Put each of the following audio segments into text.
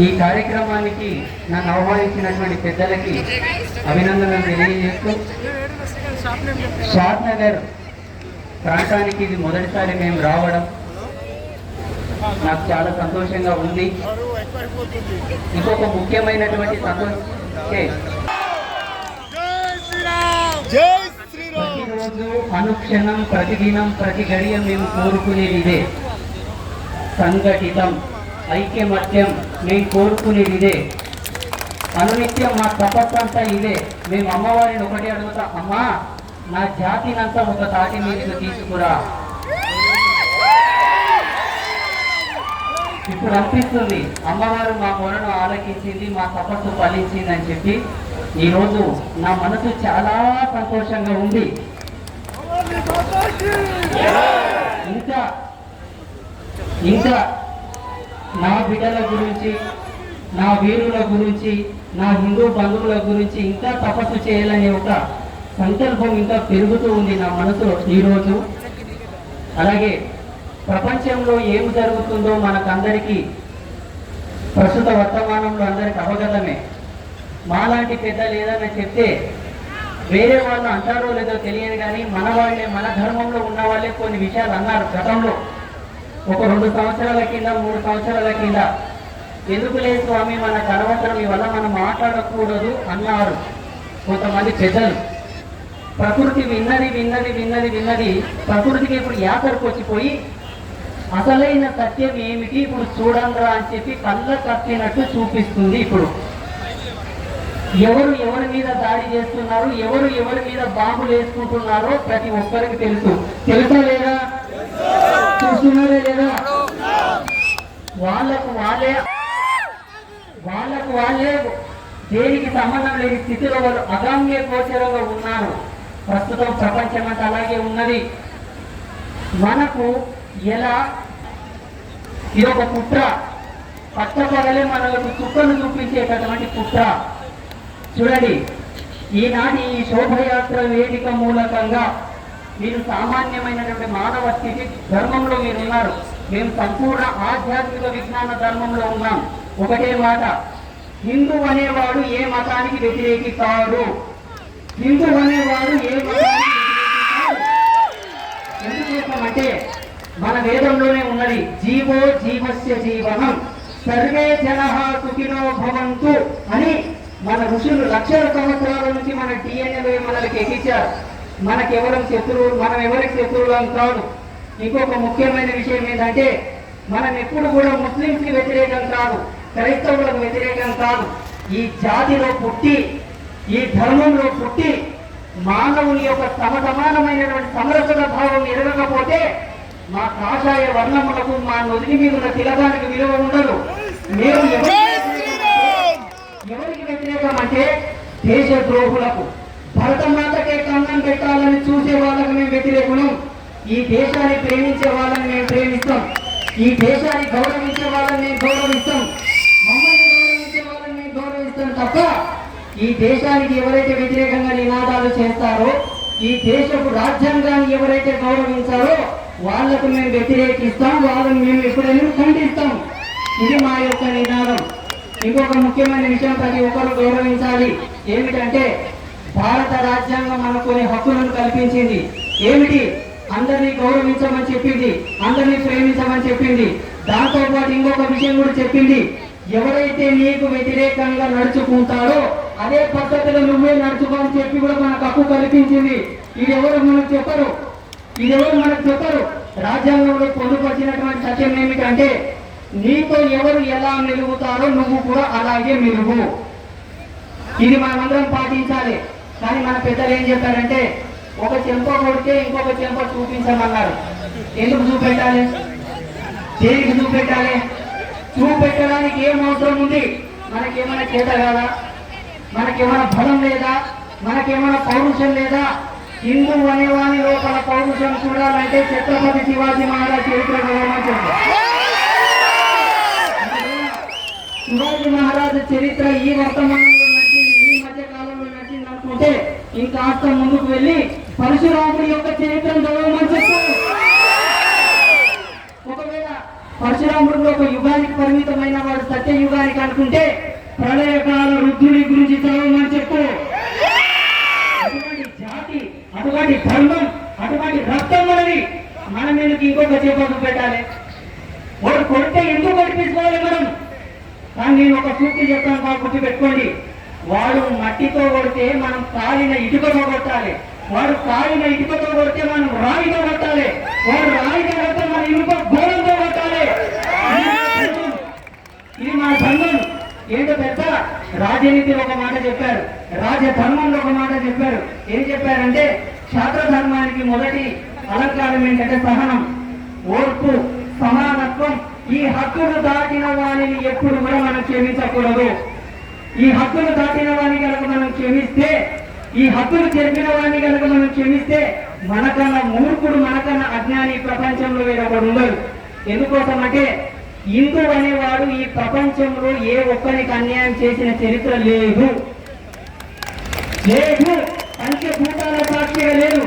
ఈ కార్యక్రమానికి నన్ను ఆహ్వానించినటువంటి పెద్దలకి అభినందనలు తెలియజేస్తూ, షాద్ నగర్ ప్రాంతానికి ఇది మొదటిసారి మేము రావడం నాకు చాలా సంతోషంగా ఉంది. ఇంకొక ముఖ్యమైనటువంటి సంతోషం, ప్రతిరోజు అనుక్షణం ప్రతిదినం ప్రతి గడియ మేము కోరుకునేది ఇదే, సంఘటితం ఐక్యమత్యం మేము కోరుకునేది ఇదే, అనునిత్యం మా తపస్సంతా ఇదే. మేము అమ్మవారిని ఒకటి అడుగుతా, అమ్మా నా జాతినంతా ఒక తాటి మీదకు తీసుకురా. ఇప్పుడు అనిపిస్తుంది అమ్మవారు మా మొరను ఆలకించింది, మా తపస్సు ఫలించింది అని చెప్పి ఈరోజు నా మనసు చాలా సంతోషంగా ఉంది. ఇంకా నా బిడ్డల గురించి, నా వీరుల గురించి, నా హిందూ బంధువుల గురించి ఇంకా తపస్సు చేయాలనే ఒక సంకల్పం ఇంకా పెరుగుతూ ఉంది నా మనసులో ఈరోజు. అలాగే ప్రపంచంలో ఏం జరుగుతుందో మనకందరికీ ప్రస్తుత వర్తమానంలో అందరికి అవగతమే. మాలాంటి పెద్దలు ఏదైనా చెప్తే వేరే వాళ్ళు అంటారో లేదో తెలియదు, కానీ మన వాళ్ళే, మన ధర్మంలో ఉన్న వాళ్ళే కొన్ని విషయాలు అన్నారు గతంలో. ఒక 2 సంవత్సరాల కింద 3 సంవత్సరాల కింద ఎందుకు లేదు స్వామి మనకు అనవసరం, ఇవల్ల మనం మాట్లాడకూడదు అన్నారు కొంతమంది పెద్దలు. ప్రకృతి విన్నది ప్రకృతికి ఇప్పుడు యాతరకు వచ్చిపోయి అసలైన సత్యం ఏమిటి ఇప్పుడు చూడండిరా అని చెప్పి కళ్ళ కట్టినట్టు చూపిస్తుంది. ఇప్పుడు ఎవరు ఎవరి మీద దాడి చేస్తున్నారు, ఎవరు ఎవరి మీద బాంబులు వేసుకుంటున్నారో ప్రతి ఒక్కరికి తెలుసా లేదా? చూస్తున్నారే లేదా? వాళ్ళకు వాళ్ళే దేనికి సంబంధం లేని స్థితిలో వాళ్ళు అగమ్య గోచరంగా ఉన్నారు. ప్రస్తుతం ప్రపంచం అంతా అలాగే ఉన్నది. మనకు ఎలా ఇదొక కుట్ర, పట్టపగలే మనకు చుక్కను చూపించేటటువంటి కుట్ర. చూడండి, ఈనాటి ఈ శోభయాత్ర వేదిక మూలకంగా మీరు సామాన్యమైనటువంటి మానవ స్థితి ధర్మంలో మీరు ఉన్నారు, మేము సంపూర్ణ ఆధ్యాత్మిక విజ్ఞాన ధర్మంలో ఉన్నాం. ఒకటే మాట, హిందూ అనేవాడు ఏ మతానికి వ్యతిరేకి కాడు. హిందూ అనేవాడు ఏ మతానికి ఎందుకంటే మన వేదంలోనే ఉన్నది, జీవో జీవస్య జీవనం సర్వే జనః సుఖినో భవంతు అని మన ఋషులు లక్షల సంవత్సరాల నుంచి మన డిఎన్ఏలో మనకి ఎక్కించారు. మనకెవరం శత్రువు, మనం ఎవరికి శత్రువులం కాదు. ఇంకొక ముఖ్యమైన విషయం ఏంటంటే మనం ఎప్పుడు కూడా ముస్లింస్కి వ్యతిరేకం కాదు, క్రైస్తవులకు వ్యతిరేకం కాదు. ఈ జాతిలో పుట్టి, ఈ ధర్మంలో పుట్టి మానవుని యొక్క సమానమైనటువంటి సమరసత భావం ఎరగకపోతే మా కాషాయ వర్ణములకు, మా నొదిలి మీద ఉన్న తిలకానికి విలువ ఉండదు. మేము ఎవరికి వ్యతిరేకం అంటే దేశ ద్రోహులకు, భరతమాతకే కన్నం పెట్టాలని చూసే వాళ్ళకి మేము వ్యతిరేకులం. ఈ దేశాన్ని ప్రేమించే వాళ్ళని మేము ప్రేమిస్తాం, ఈ దేశాన్ని గౌరవించే వాళ్ళని మేము గౌరవిస్తాం, మమ్మల్ని గౌరవించే వాళ్ళని మేము గౌరవిస్తాం తప్ప ఈ దేశానికి ఎవరైతే వ్యతిరేకంగా నినాదాలు చేస్తారో, ఈ దేశపు రాజ్యాంగాన్ని ఎవరైతే గౌరవించారో వాళ్లకు మేము వ్యతిరేకిస్తాం, వాళ్ళని మేము ఎప్పుడైనా ఖండిస్తాం. ఇది మా యొక్క నినాదం. ఇంకొక ముఖ్యమైన విషయం ప్రతి ఒక్కరు గౌరవించాలి. ఏమిటంటే భారత రాజ్యాంగం మనకు కొన్ని హక్కులను కల్పించింది. ఏమిటి? అందరినీ గౌరవించమని చెప్పింది, అందరినీ ప్రేమించమని చెప్పింది. దాంతో పాటు ఇంకొక విషయం కూడా చెప్పింది, ఎవరైతే నీకు వ్యతిరేకంగా నడుచుకుంటారో అదే పద్ధతిలో నువ్వే నడుచుకోని చెప్పి కూడా మనకు హక్కు కల్పించింది. ఇది ఎవరు మనకు చెప్పరు. రాజ్యాంగంలో పొందుపరిచినటువంటి సత్యం ఏమిటంటే నీతో ఎవరు ఎలా మెలుగుతారో నువ్వు కూడా అలాగే మెలుగు. ఇది మనమందరం పాటించాలి. కానీ మన పెద్దలు ఏం చెప్పారంటే ఒక చెంప కొడితే ఇంకొక చెంప చూపించమన్నారు. ఎందుకు చూపెట్టాలి? దేనికి చూపెట్టాలి? చూపెట్టడానికి ఏం అవసరం ఉంది? మనకేమైనా చేత కాదా? మనకేమైనా బలం లేదా? మనకేమైనా పౌరుషం లేదా? హిందూ అనేవాని లోపల పౌరుషం చూడాలంటే ఛత్రపతి శివాజీ మహారాజ్ చరిత్ర శివాజీ మహారాజ్ చరిత్ర ఈ వర్తమానంలో నచ్చింది, ఈ మధ్య కాలంలో నచ్చింది అనుకుంటే ఇంకాస్త ముందుకు వెళ్ళి పరశురాముడి యొక్క చరిత్రను చదవమని చెప్పారు. ఒకవేళ పరశురాముడు ఒక యుగానికి పరిమితమైన వాడు సత్యయుగానికి అనుకుంటే ప్రళయకాల రుద్రుడి గురించి చదవమని చెప్పు. అటువంటి జాతి, అటువంటి ధర్మం, అటువంటి రక్తం మనది. మనం ఎందుకు ఇంకొక చేపకు పెట్టాలి? వాడు కొడితే ఎందుకు కొడిపించుకోవాలి మనం? కానీ నేను ఒక సూక్తి చెప్తాను, బాగా గుర్తు పెట్టుకోండి. వాడు మట్టితో కొడితే మనం కాలిన ఇటుకతో కొట్టాలి. వాడు కాలిన ఇటుకతో కొడితే మనం రాయితో కొట్టాలి. వాడు రాయితో కొడితే మన ఇనుప గోడంతో కొట్టాలి. ఇది మన ధర్మం. ఏంటో పెద్ద రాజనీతిలో ఒక మాట చెప్పారు, రాజధర్మంలో ఒక మాట చెప్పారు. ఏం చెప్పారంటే క్షాత్ర ధర్మానికి మొదటి అలంకారం ఏంటంటే సహనం, ఓర్పు, సమానత్వం. ఈ హక్కులు దాటిన వారిని ఎప్పుడు కూడా మనం క్షమించకూడదు. ఈ హక్కులు దాటిన వారిని కనుక మనం క్షమిస్తే, ఈ హక్కులు చెరిపిన వారిని కనుక మనం క్షమిస్తే మనకన్నా మూర్ఖుడు, మనకన్నా అజ్ఞాని ప్రపంచంలో వేరొకడు ఉండడు. ఎందుకోసం అంటే హిందూ అనేవాడు ఈ ప్రపంచంలో ఏ ఒక్కరికి అన్యాయం చేసిన చరిత్ర లేదు. పంచభూతాల సాక్షిగా లేదు.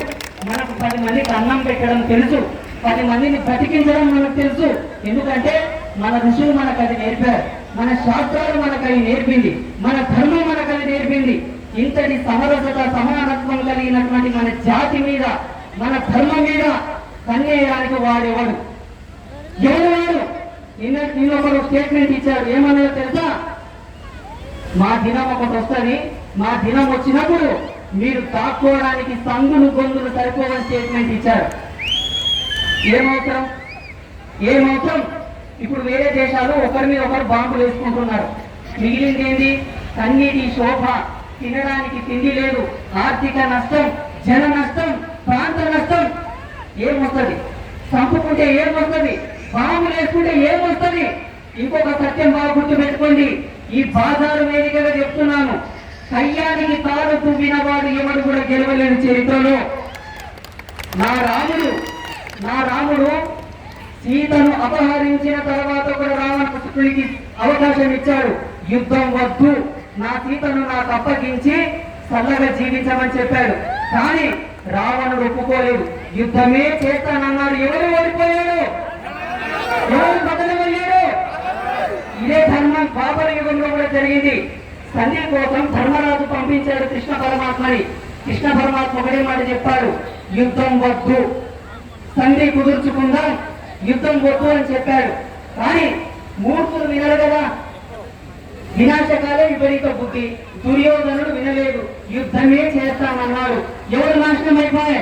మనకు 10 మందికి అన్నం పెట్టడం తెలుసు, 10 మందిని బతికించడం మనకు తెలుసు. ఎందుకంటే మన ఋషులు మనకు అది నేర్పారు, మన శాస్త్రాలు మనకు అది నేర్పింది, మన ధర్మం మనకు అది నేర్పింది. ఇంతటి సమరసత, సమానత్వం కలిగినటువంటి మన జాతి మీద, మన ధర్మం మీద కన్నేయడానికి వాడెవడు? ఎవరు? నిన్న ఒకరు స్టేట్మెంట్ ఇచ్చారు. ఏమన్నారో తెలుసా? మా దినం ఒకటి వస్తుంది, మా దినం వచ్చినప్పుడు మీరు తాక్కోవడానికి సందులు గొంతులు సరిపోవని స్టేట్మెంట్ ఇచ్చారు. ఏమవుతాం? ఇప్పుడు వేరే దేశాలు ఒకరి మీద ఒకరు బాంబులు వేసుకుంటున్నారు. మిగిలింది ఏంటి? కన్నీటి శోభ, తినడానికి తిండి లేదు, ఆర్థిక నష్టం, జన నష్టం, ప్రాంత నష్టం. ఏమొస్తుంది? చంపుకుంటే ఏమొస్తుంది? బాంబులు వేసుకుంటే ఏమొస్తుంది? ఇంకొక సత్యం బాగా గుర్తు పెట్టుకోండి. ఈ బాజారు వేదికగా చెప్తున్నాను, కయ్యానికి తాను తువ్విన వాడు ఎవడు కూడా గెలవలేని చరిత్రలో. నా రాముడు సీతను అపహరించిన తర్వాత కూడా రావణాసురుడికి అవకాశం ఇచ్చాడు. యుద్ధం వద్దు, నా సీతను నాకు అప్పగించి చల్లగా జీవించమని చెప్పాడు. కానీ రావణుడు ఒప్పుకోలేదు, యుద్ధమే చేస్తానన్నాడు. ఎవరు ఓడిపోయాడు? ఎవరు బదలమయ్యాడు? ఇదే ధర్మం ద్వాపర యుగంలో కూడా జరిగింది. సంధి కోసం ధర్మరాజు పంపించాడు కృష్ణ పరమాత్మని. కృష్ణ పరమాత్మ ఒకటే మాట చెప్పాడు, యుద్ధం వద్దు, సంధి కుదుర్చుకుందాం, యుద్ధం వద్దు అని చెప్పాడు. కానీ మూర్ఖులు వినరు కదా. వినాశకాలే విపరీత బుద్ధి. దుర్యోధనుడు వినలేదు, యుద్ధమే చేస్తానన్నాడు. ఎవరు నాశనం అయిపోయాయి?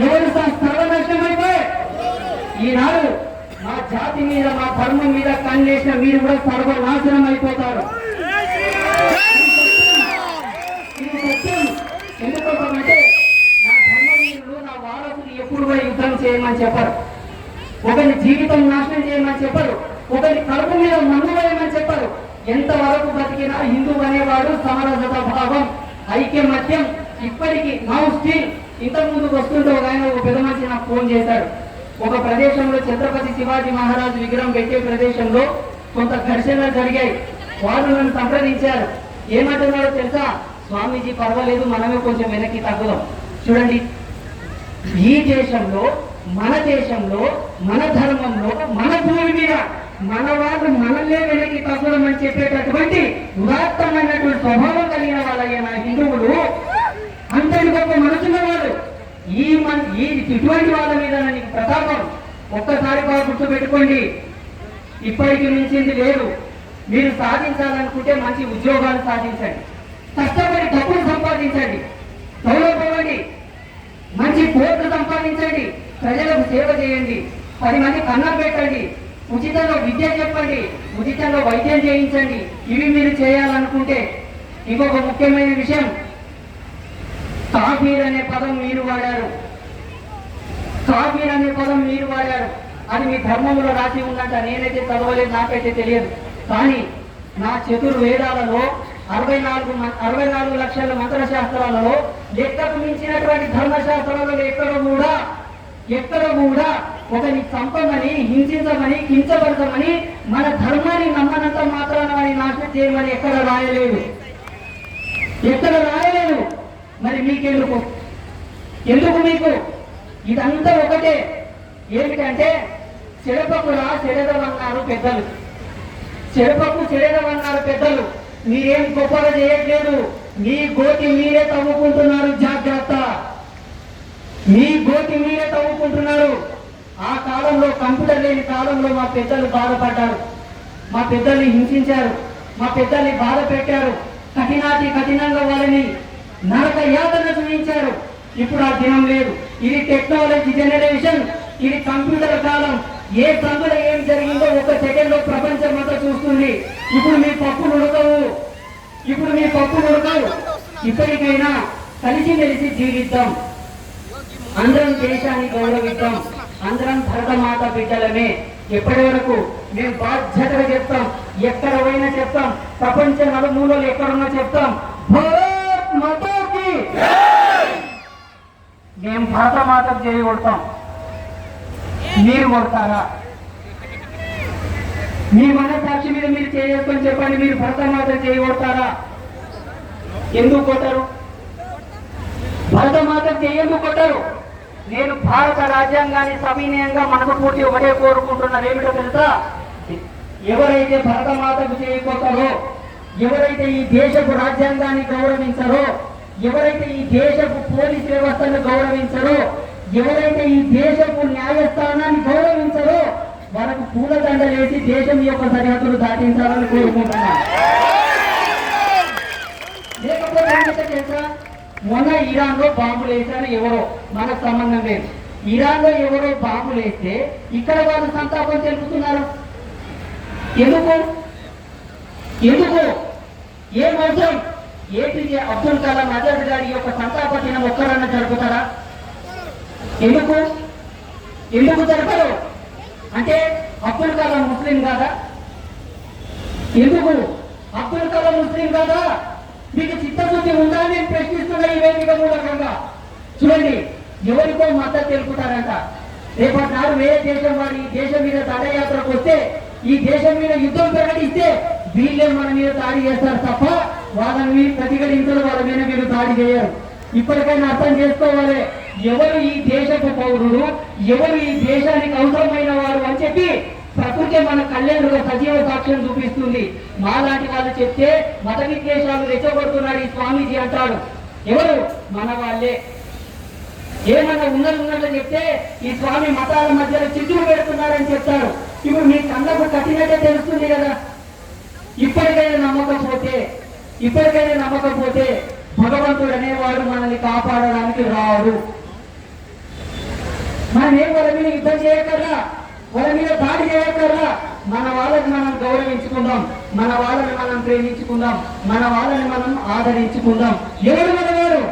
ఎవరు సర్వనాశనం అయిపోయాయి? ఈనాడు మా జాతి మీద, మా ధర్మం మీద కన్నేసిన మీరు కూడా సర్వనాశనం అయిపోతారు. ఎందుకోసమంటే నా ధర్మవీరులు, నా వారసులు ఎప్పుడు కూడా యుద్ధం చేయమని చెప్పరు, ఒకరి జీవితం నాశనం చేయమని చెప్పరు, ఒకరి కడుపు మీద మన్ను వేయమని చెప్పరు. ఎంతవరకు బతికినా హిందూ అనేవాడు సమరసత భావం, ఐక్యమత్యం ఇప్పటికీ నౌ స్టిల్. ఇంతకు ముందుకు వస్తుంటే ఒక ఆయన, ఒక పెద్ద మనిషి నాకు ఫోన్ చేశాడు. ఒక ప్రదేశంలో ఛత్రపతి శివాజీ మహారాజు విగ్రహం పెట్టే ప్రదేశంలో కొంత ఘర్షణలు జరిగాయి. వాళ్ళు నన్ను సంప్రదించారు. ఏమంటున్నారో తెలుసా? స్వామీజీ పర్వాలేదు, మనమే కొంచెం వెనక్కి తగ్గుదాం. చూడండి, ఈ దేశంలో, మన దేశంలో, మన ధర్మంలో, మన భూమి మీద మన వాళ్ళు మనల్నే వెనక్కి తగ్గడం అని చెప్పేటటువంటి ఉదాత్తమైనటువంటి స్వభావం కలిగిన వాళ్ళైన హిందువులు, అంతటి గొప్ప మనసున్న వాళ్ళు, ఇటువంటి వాళ్ళ మీద నీకు ప్రతాపం. ఒక్కసారి బాగా గుర్తు పెట్టుకోండి, ఇప్పటికి మించింది లేదు. మీరు సాధించాలనుకుంటే మంచి ఉద్యోగాలు సాధించండి, కష్టపడి డబ్బులు సంపాదించండి, గౌరవపడండి, మంచి కోట్లు సంపాదించండి, ప్రజలకు సేవ చేయండి, 10 మందికి అన్నం పెట్టండి, ఉచితంగా విద్య చెప్పండి, ఉచితంగా వైద్యం చేయించండి. ఇవి మీరు చేయాలనుకుంటే ఇంకొక ముఖ్యమైన విషయం, కాఫీర్ అనే పదం మీరు వాడారు. కాఫీర్ అనే పదం మీరు వాడారు. అది మీ ధర్మంలో రాసి ఉందంట. నేనైతే చదవలేదు, నాకైతే తెలియదు. కానీ నా చతుర్వేదాలలో 64 లక్షల మంత్రశాస్త్రాలలో ఎక్కకు మించినటువంటి ధర్మశాస్త్రాలలో ఎక్కడ కూడా ఒకరిని చంపమని, హింసించమని, కించపరచమని, మన ధర్మాన్ని నమ్మనంత మాత్రాన వారిని నాశనం చేయమని ఎక్కడ రాయలేదు. మరి ఎందుకు మీకు ఇదంతా ఒకటే. ఏమిటంటే చెడపకురా చెడదవన్నారు పెద్దలు. చెడపకు చెడదవన్నారు పెద్దలు. మీరేం గొప్పగా చేయట్లేదు. మీ గోతి మీరే తవ్వుకుంటున్నారు. జాగ్రత్త, మీ గోతి మీరే తవ్వుకుంటున్నారు. ఆ కాలంలో కంప్యూటర్ లేని కాలంలో మా పెద్దలు బాధపడ్డారు. మా పెద్దల్ని హింసించారు. మా పెద్దల్ని బాధ పెట్టారు. కఠినాతి కఠినంగా వాళ్ళని నరక యాతన చూపించారు. ఇప్పుడు ఆ దినం లేదు. ఇది టెక్నాలజీ జనరేషన్. ఇది కంప్యూటర్ కాలం. ఏ సందులో ఏం జరిగిందో ఒక సెకండ్ లో ప్రపంచం అంతా చూస్తుంది. ఇప్పుడు మీ పప్పులు ఉడకవు. ఇప్పుడు మీ పప్పులు ఉడకవు. ఇప్పటికైనా కలిసిమెలిసి జీవిద్దాం. అందరం దేశాన్ని గౌరవిద్దాం. అందరం భరతమాత బిడ్డలమే. ఎప్పటి వరకు మేము బాధ్యతగా చెప్తాం. ఎక్కడ పోయినా చెప్తాం. ప్రపంచ నలుమూలలు ఎక్కడున్నా చెప్తాం. భారత్ మాతాకి మేము భరతమాతకు చేయగొడతాం. మీరు కొడతారా? మీ మనసాక్షి మీద మీరు చేసుకొని చెప్పండి. మీరు భరతమాతకు చేయగొడతారా? ఎందుకు కొట్టరు? భరతమాతకు ఎందుకు కొట్టరు? నేను భారత రాజ్యాంగాన్ని సవినయంగా మనస్ఫూర్తి ఒకటే కోరుకుంటున్నారు. ఏమిటో తెలుసా? ఎవరైతే భరతమాతకు చేయకపోతారో, ఎవరైతే ఈ దేశపు రాజ్యాంగాన్ని గౌరవించరో, ఎవరైతే ఈ దేశపు పోలీస్ వ్యవస్థను గౌరవించరో, ఎవరైతే ఈ దేశపు న్యాయస్థానాన్ని గౌరవించరో వాళ్ళకు పూలదండలేసి దేశం యొక్క సరిహద్దులు దాటించాలని కోరుకుంటున్నాను. లేకపోతే తెలుసా, మొన్న ఇరాన్ లో బాంబులు వేశారు. ఎవరో మనకు సంబంధం లేదు. ఇరాన్ లో ఎవరో బాంబులు వేస్తే ఇక్కడ వాళ్ళు సంతాపం తెలుపుతున్నారు. ఎందుకు? ఎందుకు? ఏ మోసం? ఏపీజే అబ్దుల్ కలాం ఆజాద్ గారి యొక్క సంతాప దినం ఒక్కరన్నా జరుపుతారా? ఎందుకు? ఎందుకు జరపరు? అంటే అబ్దుల్ కలాం ముస్లిం కాదా? ఎందుకు అబ్దుల్ కలాం ముస్లిం కాదా? మీకు చిత్తశుద్ధి ఉందా? నేను ప్రశ్నిస్తున్నా ఈ వేదిక మూలకంగా. చూడండి, ఎవరికో మద్దతు తెలుపుతారంట. రేపటి నాడు వేరే దేశం వారు ఈ దేశం మీద దండయాత్రకు వస్తే, ఈ దేశం మీద యుద్ధం ప్రకటిస్తే వీళ్ళే మన మీద దాడి చేస్తారు తప్ప వాళ్ళని మీరు ప్రతిఘటించరు. వాళ్ళ మీద మీరు దాడి చేయరు. ఇప్పటికైనా అర్థం చేసుకోవాలి. ఎవరు ఈ దేశపు పౌరుడు, ఎవరు ఈ దేశానికి అవసరమైన వారు అని చెప్పి ప్రకృతి మన కళ్యాణుగా సజీవ సాక్ష్యం చూపిస్తుంది. మాలాంటి వాళ్ళు చెప్తే మత విద్వేషాలు రెచ్చగొడుతున్నాడు ఈ స్వామీజీ అంటాడు. ఎవరు? మన వాళ్ళే. ఏమన్నా ఉన్నట్లు చెప్తే ఈ స్వామి మతాల మధ్యలో చిచ్చులు పెడుతున్నారని చెప్తారు. ఇప్పుడు మీ కళ్ళకు కట్టినట్టే తెలుస్తుంది కదా. ఇప్పటికైనా నమ్మకపోతే భగవంతుడు అనేవాడు మనల్ని కాపాడడానికి రాడు. మనం ఏం వాళ్ళ మీద యుద్ధం చేయకర్లా, వాళ్ళ మీద దాడి చేయకర్లా. మన వాళ్ళని మనం గౌరవించుకుందాం. మన వాళ్ళని మనం ప్రేమించుకుందాం. మన వాళ్ళని మనం ఆదరించుకుందాం. ఎవరు మనవాడు?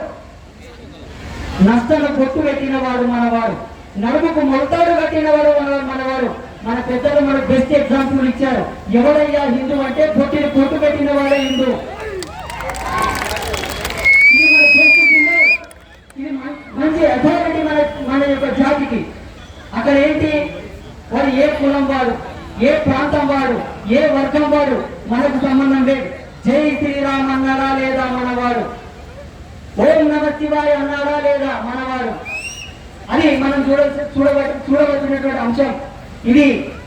నష్టను పొట్టు పెట్టిన వాడు మనవాడు. నడుముకు మొలతాడు కట్టినవాడు మనవాడు. మన పెద్దలు మనకు బెస్ట్ ఎగ్జాంపుల్ ఇచ్చారు. ఎవడయ్యా హిందూ అంటే పొట్టిని పొట్టు పెట్టిన వాడే హిందూ. ఇది మన సంస్కృతిలో ఇది మంచి అథారిటీ మన యొక్క జాతికి. అక్కడ ఏంటి? వాడు ఏ కులం వాడు, ఏ ప్రాంతం వాడు, ఏ వర్గం వాడు మనకు సంబంధం లేదు. జై శ్రీరామ్ అన్నాడా లేదా మనవాడు? ఓం నమ శివాయ అన్నాడా లేదా మనవాడు? అని మనం చూడవలసినటువంటి అంశం ఇది.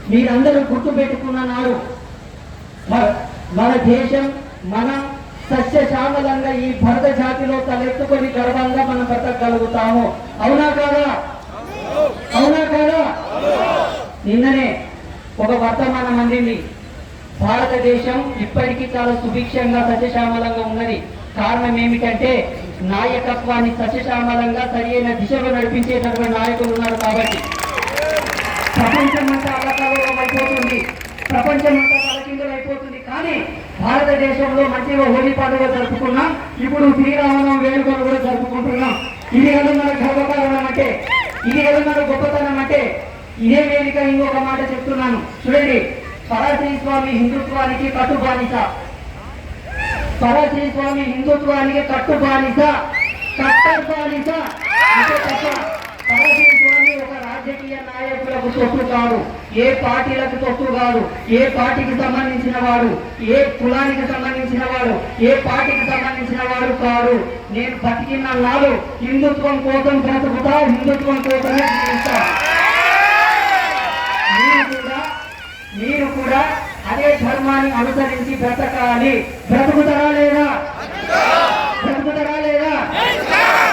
మీరందరూ గుర్తు పెట్టుకున్న నాడు మన దేశం మనం సస్యశ్యామలంగా ఈ భరత జాతిలో తలెత్తుకొని గర్వంగా మనం బ్రతకగలుగుతాము. అవునా కాదా? అవునా కాదా? నిన్ననే ఒక వర్తమానం అందింది. భారతదేశం ఇప్పటికీ చాలా సుభిక్షంగా సస్యశ్యామలంగా ఉన్నది. కారణం ఏమిటంటే నాయకత్వాన్ని సస్యశ్యామలంగా సరైన దిశలో నడిపించేటటువంటి నాయకులు ఉన్నారు కాబట్టి. ప్రపంచం అంతా అల్లకల్లోలం అయిపోతుంది. ప్రపంచం అంతా తలకిందులు అయిపోతుంది. కానీ భారతదేశంలో మంచిగా హోలీ పండుగ జరుపుకున్నాం. ఇప్పుడు శ్రీరామనవమి వేడుకలు కూడా జరుపుకుంటున్నాం. ఇది కదా మన గర్వకారణం అంటే, ఇది కదా మన గొప్పతనం అంటే. ఇదే వేదిక ఇంకొక మాట చెప్తున్నాను చూడండి. పరాశ్రీ స్వామి హిందుత్వానికి కట్టుబానిస. పరాశ్రీ స్వామి హిందుత్వానికి కట్టుబానిస, కట్టర్బానిస అంటే తప్ప. పరాశ్రీ స్వామి ఒక రాజకీయ నాయకులకు తొత్తు కాదు, ఏ పార్టీలకు తొత్తు కాదు, ఏ పార్టీకి సంబంధించిన వాడు, ఏ కులానికి సంబంధించిన వాడు, ఏ పార్టీకి సంబంధించిన వాడు కాదు. నేను బతికిన నాడు హిందుత్వం కోసం బ్రతుకుతా, హిందుత్వం కోసమే జీవిస్తా. నేను మీరు కూడా అదే ధర్మాన్ని అనుసరించి బ్రతకాలి. బ్రతుకుతారా లేదా? బ్రతుకుతారా లేదా?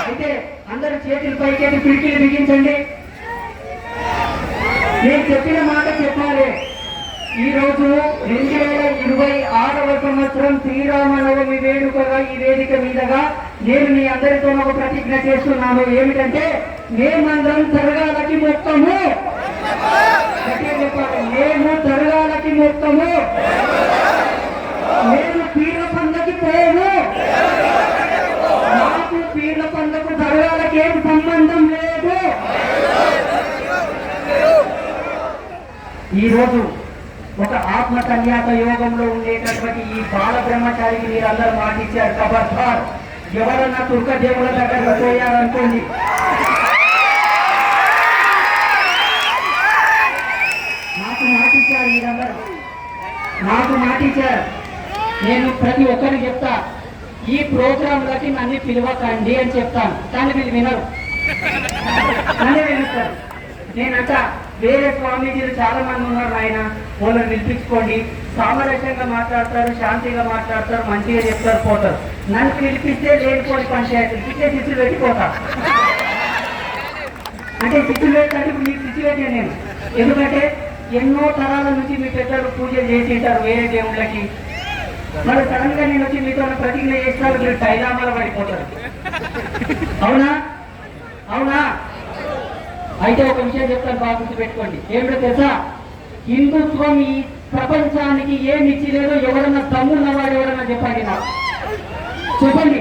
అయితే అందరు చేతులు పైకెత్తి పిడికిలు బిగించండి. నేను చెప్పిన మాట చెప్పాలి. ఈరోజు 2026వ సంవత్సరం శ్రీరామనవమి వేడుకగా ఈ వేదిక మీదగా నేను మీ అందరితో ఒక ప్రతిజ్ఞ చేస్తున్నాను. ఏమిటంటే మేమందరం దర్గాలకి మొత్తము, మేము దర్గాలకి మొత్తము, మేము పీర్ల పండగకి పోము. మాకు పీర్ల పండగకు దర్గాలకి ఏం సంబంధం లేదు. ఈరోజు ఒక ఆత్మ కన్యాత యోగంలో ఉండేటటువంటి ఈ బాల బ్రహ్మచారికి మీరందరూ మాటిచ్చారు. ఖబర్దార్, ఎవరన్నా తుర్క దేవుల దగ్గరకు పోయారనుకోండి, నాకు మాటిచ్చారు, మీరందరూ నాకు మాటిచ్చారు. నేను ప్రతి ఒక్కరికి చెప్తా, ఈ ప్రోగ్రాంలకి నన్ను పిలవకండి అని చెప్తాను. కానీ వీళ్ళు వినరు, నన్ను వినుతారు. నేనంట వేరే స్వామీజీలు చాలా మంది ఉన్నారు, ఆయన వాళ్ళని పిలిపించుకోండి, సామరస్యంగా మాట్లాడతారు, శాంతిగా మాట్లాడతారు, మంచిగా చెప్తారు, పోతారు. నన్ను పిలిపిస్తే లేనిపోని పంచాయతీలు ఇచ్చే చిచ్చులు పెట్టిపోతా. అంటే చిచ్చులు పెట్టండి, మీకు చిచ్చు పెట్టే నేను. ఎందుకంటే ఎన్నో తరాల నుంచి మీ పెద్దలు పూజలు చేసింటారు వేరే దేవుళ్ళకి. మరి సడన్ గా నేను వచ్చి మీతో ప్రతిజ్ఞ చేస్తారు, మీరు డైలామాలో పడిపోతారు. అవునా? అవునా? అయితే ఒక విషయం చెప్తాను, బాగా గుర్తుపెట్టుకోండి. ఏమిటో తెలుసా? హిందుత్వం ఈ ప్రపంచానికి ఏమి ఇచ్చిలేదో ఎవరన్నా దమ్మున్నవాడు ఎవరన్నా చెప్పండి, నాకు చెప్పండి.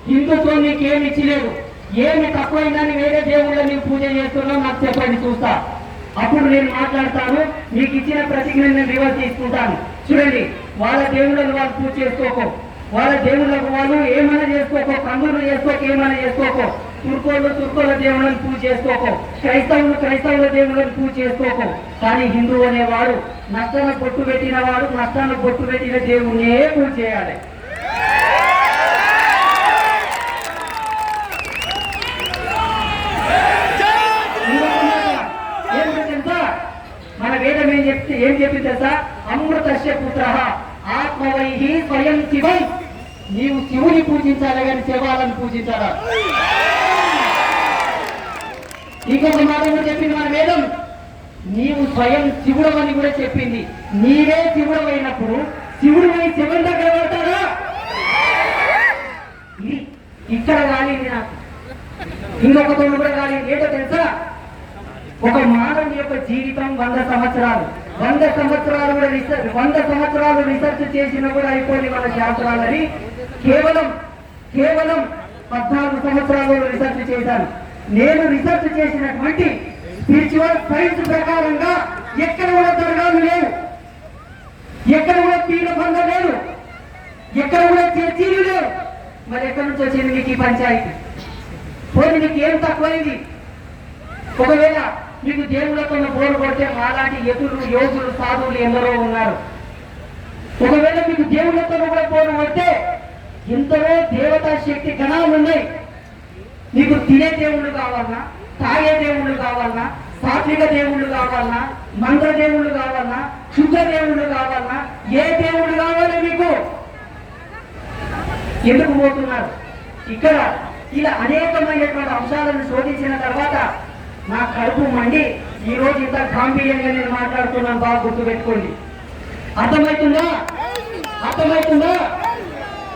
హిందుత్వం నీకు ఏమి ఇచ్చిలేదు, ఏమి తక్కువైందని వేరే దేవుళ్ళని నీవు పూజ చేస్తున్నావు నాకు చెప్పండి, చూస్తా. అప్పుడు నేను మాట్లాడతాను, మీకు ఇచ్చిన ప్రతిజ్ఞ నేను రివర్స్ తీసుకుంటాను. చూడండి, వాళ్ళ దేవుళ్ళని వాళ్ళు పూజ చేసుకోకో, వాళ్ళ దేవుళ్ళకు వాళ్ళు ఏమైనా చేసుకోకో, కందులు చేసుకోక, ఏమైనా చేసుకోకో. తుర్కోల దేవుళ్ళని పూజ చేసుకోకో, క్రైస్తవుల దేవుళ్ళని పూజ చేసుకోకో. కానీ హిందువు అనేవాడు నష్టాన్ని బొట్టు పెట్టిన వాడు, నష్టాన్ని బొట్టు పెట్టిన దేవుణ్ణే పూజ చేయాలి. మన వేదం ఏం చెప్పింది తెలుసా? అమృతస్య పుత్ర ఆత్మవైహి స్వయం శివై. నీవు శివుని పూజించాలి కానీ శివాలను పూజించాలా? ఇంకొక మాట కూడా చెప్పింది మన వేదం, నీవు స్వయం శివుడు అని కూడా చెప్పింది. నీవే శివుడు అయినప్పుడు శివుడు అని శివుని దగ్గర పడతారా? ఇది ఇక్కడ కాలింది నాకు, ఇంకొక తోడు కూడా కాలింది. ఏంటో తెలుసా? ఒక మానవుని యొక్క జీవితం 100 సంవత్సరాలు. 100 సంవత్సరాలు కూడా 100 సంవత్సరాలు రీసెర్చ్ చేసినా కూడా అయిపోయింది మన శాస్త్రాలని. కేవలం 14 సంవత్సరాలు రీసెర్చ్ చేశాను. నేను రీసెర్చ్ చేసినటువంటి స్పిరిచువల్ సైన్స్ ప్రకారంగా ఎక్కడ కూడా దర్గాలు లేవు, ఎక్కడ కూడా పీల బంధ లేదు, ఎక్కడ కూడా చర్చీలు లేవు. మరి ఎక్కడి నుంచి వచ్చింది మీకు ఈ పంచాయతీ? పోనీ నీకు ఏం తక్కువైంది? ఒకవేళ మీకు దేవుళ్ళతో బోరు కొడితే మాలాంటి యతులు, యోగులు, సాధువులు ఎందరో ఉన్నారు. ఒకవేళ మీకు దేవుళ్ళతో కూడా బోరు కొడితే ఎందరో దేవతా శక్తి గణాలు ఉన్నాయి. నీకు తినే దేవుళ్ళు కావాలన్నా, తాగే దేవుళ్ళు కావాలన్నా, సాత్విక దేవుళ్ళు కావాలన్నా, మంత్ర దేవుళ్ళు కావాలన్నా, శుద్ధ దేవుళ్ళు కావాలన్నా, ఏ దేవుళ్ళు కావాలి మీకు? ఎందుకు పోతున్నారు? ఇక్కడ ఇలా అనేకమైనటువంటి అంశాలను శోధించిన తర్వాత నా కడుపు మండి ఈ రోజు ఇంత గాంభీర్యంగా నేను మాట్లాడుతున్నాను. బాగా గుర్తుపెట్టుకోండి. అర్థమవుతుందా? అర్థమవుతుందా?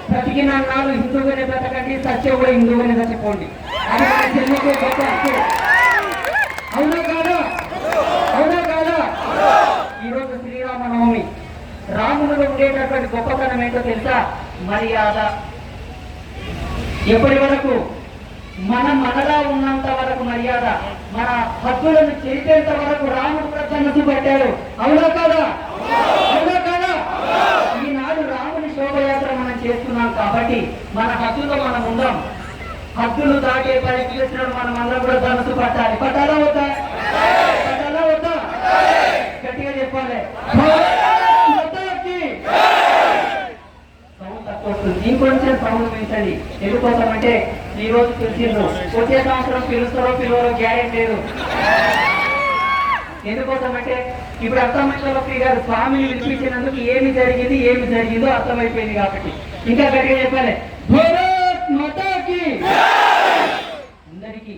బ్రతికిన నాలుగు హిందువుగానే బ్రతకండి, సత్య కూడా హిందువుగానే చచ్చిపోండి. అది మన జన్మకు గొప్ప హక్కు. అవునా కాదా? అవునా కాదా? ఈరోజు శ్రీరామనవమి. రాముడిలో ఉండేటటువంటి గొప్పతనం ఏంటో తెలుసా? మర్యాద. ఎప్పటి వరకు? మనలా ఉన్నంత వరకు మర్యాద. మన హక్కులను చేసేంత వరకు రాముడు ప్రసన్నత పెట్టాడు. అవునా కాదా? అవునా కాదా? ఈనాడు రాముని శోభయాత్ర మనం చేస్తున్నాం కాబట్టి మన హక్కులో మనం ఉందాం. హక్కులు దాటే పరిస్థితులను మనం అందరం కూడా ధనసు పట్టాలి. పట్టాలా వద్దా? పట్టాలా వద్దా? గట్టిగా చెప్పాలి. ఇంకొంచెం సౌండ్ పెంచండి. ఎందుకోసమంటే ఈ రోజు పిలిచిండ్రు, వచ్చే సంవత్సరం పిలుస్తారో పిలవరో గ్యారెంటీ లేదు. ఎందుకోసం అంటే ఇప్పుడు అర్థమైనలోకి గారు స్వామిని వినిపించినందుకు ఏమి జరిగిందో అర్థమైపోయింది కాబట్టి ఇంకా గట్టిగా చెప్పాలి భారత్ మాతాకి. అందరికీ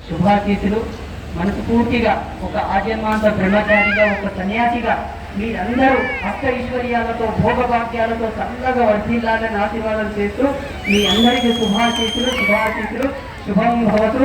శుభాశీస్సులు. మనస్ఫూర్తిగా ఒక ఆజన్మాంత బ్రహ్మచారిగా ఒక సన్యాసిగా మీరందరూ అష్ట ఐశ్వర్యాలతో భోగభాగ్యాలతో చల్లగా వర్ధిల్లాలని ఆశీర్వాదాలు చేస్తూ మీ అందరికీ శుభాశీస్సులు. శుభం భవతు.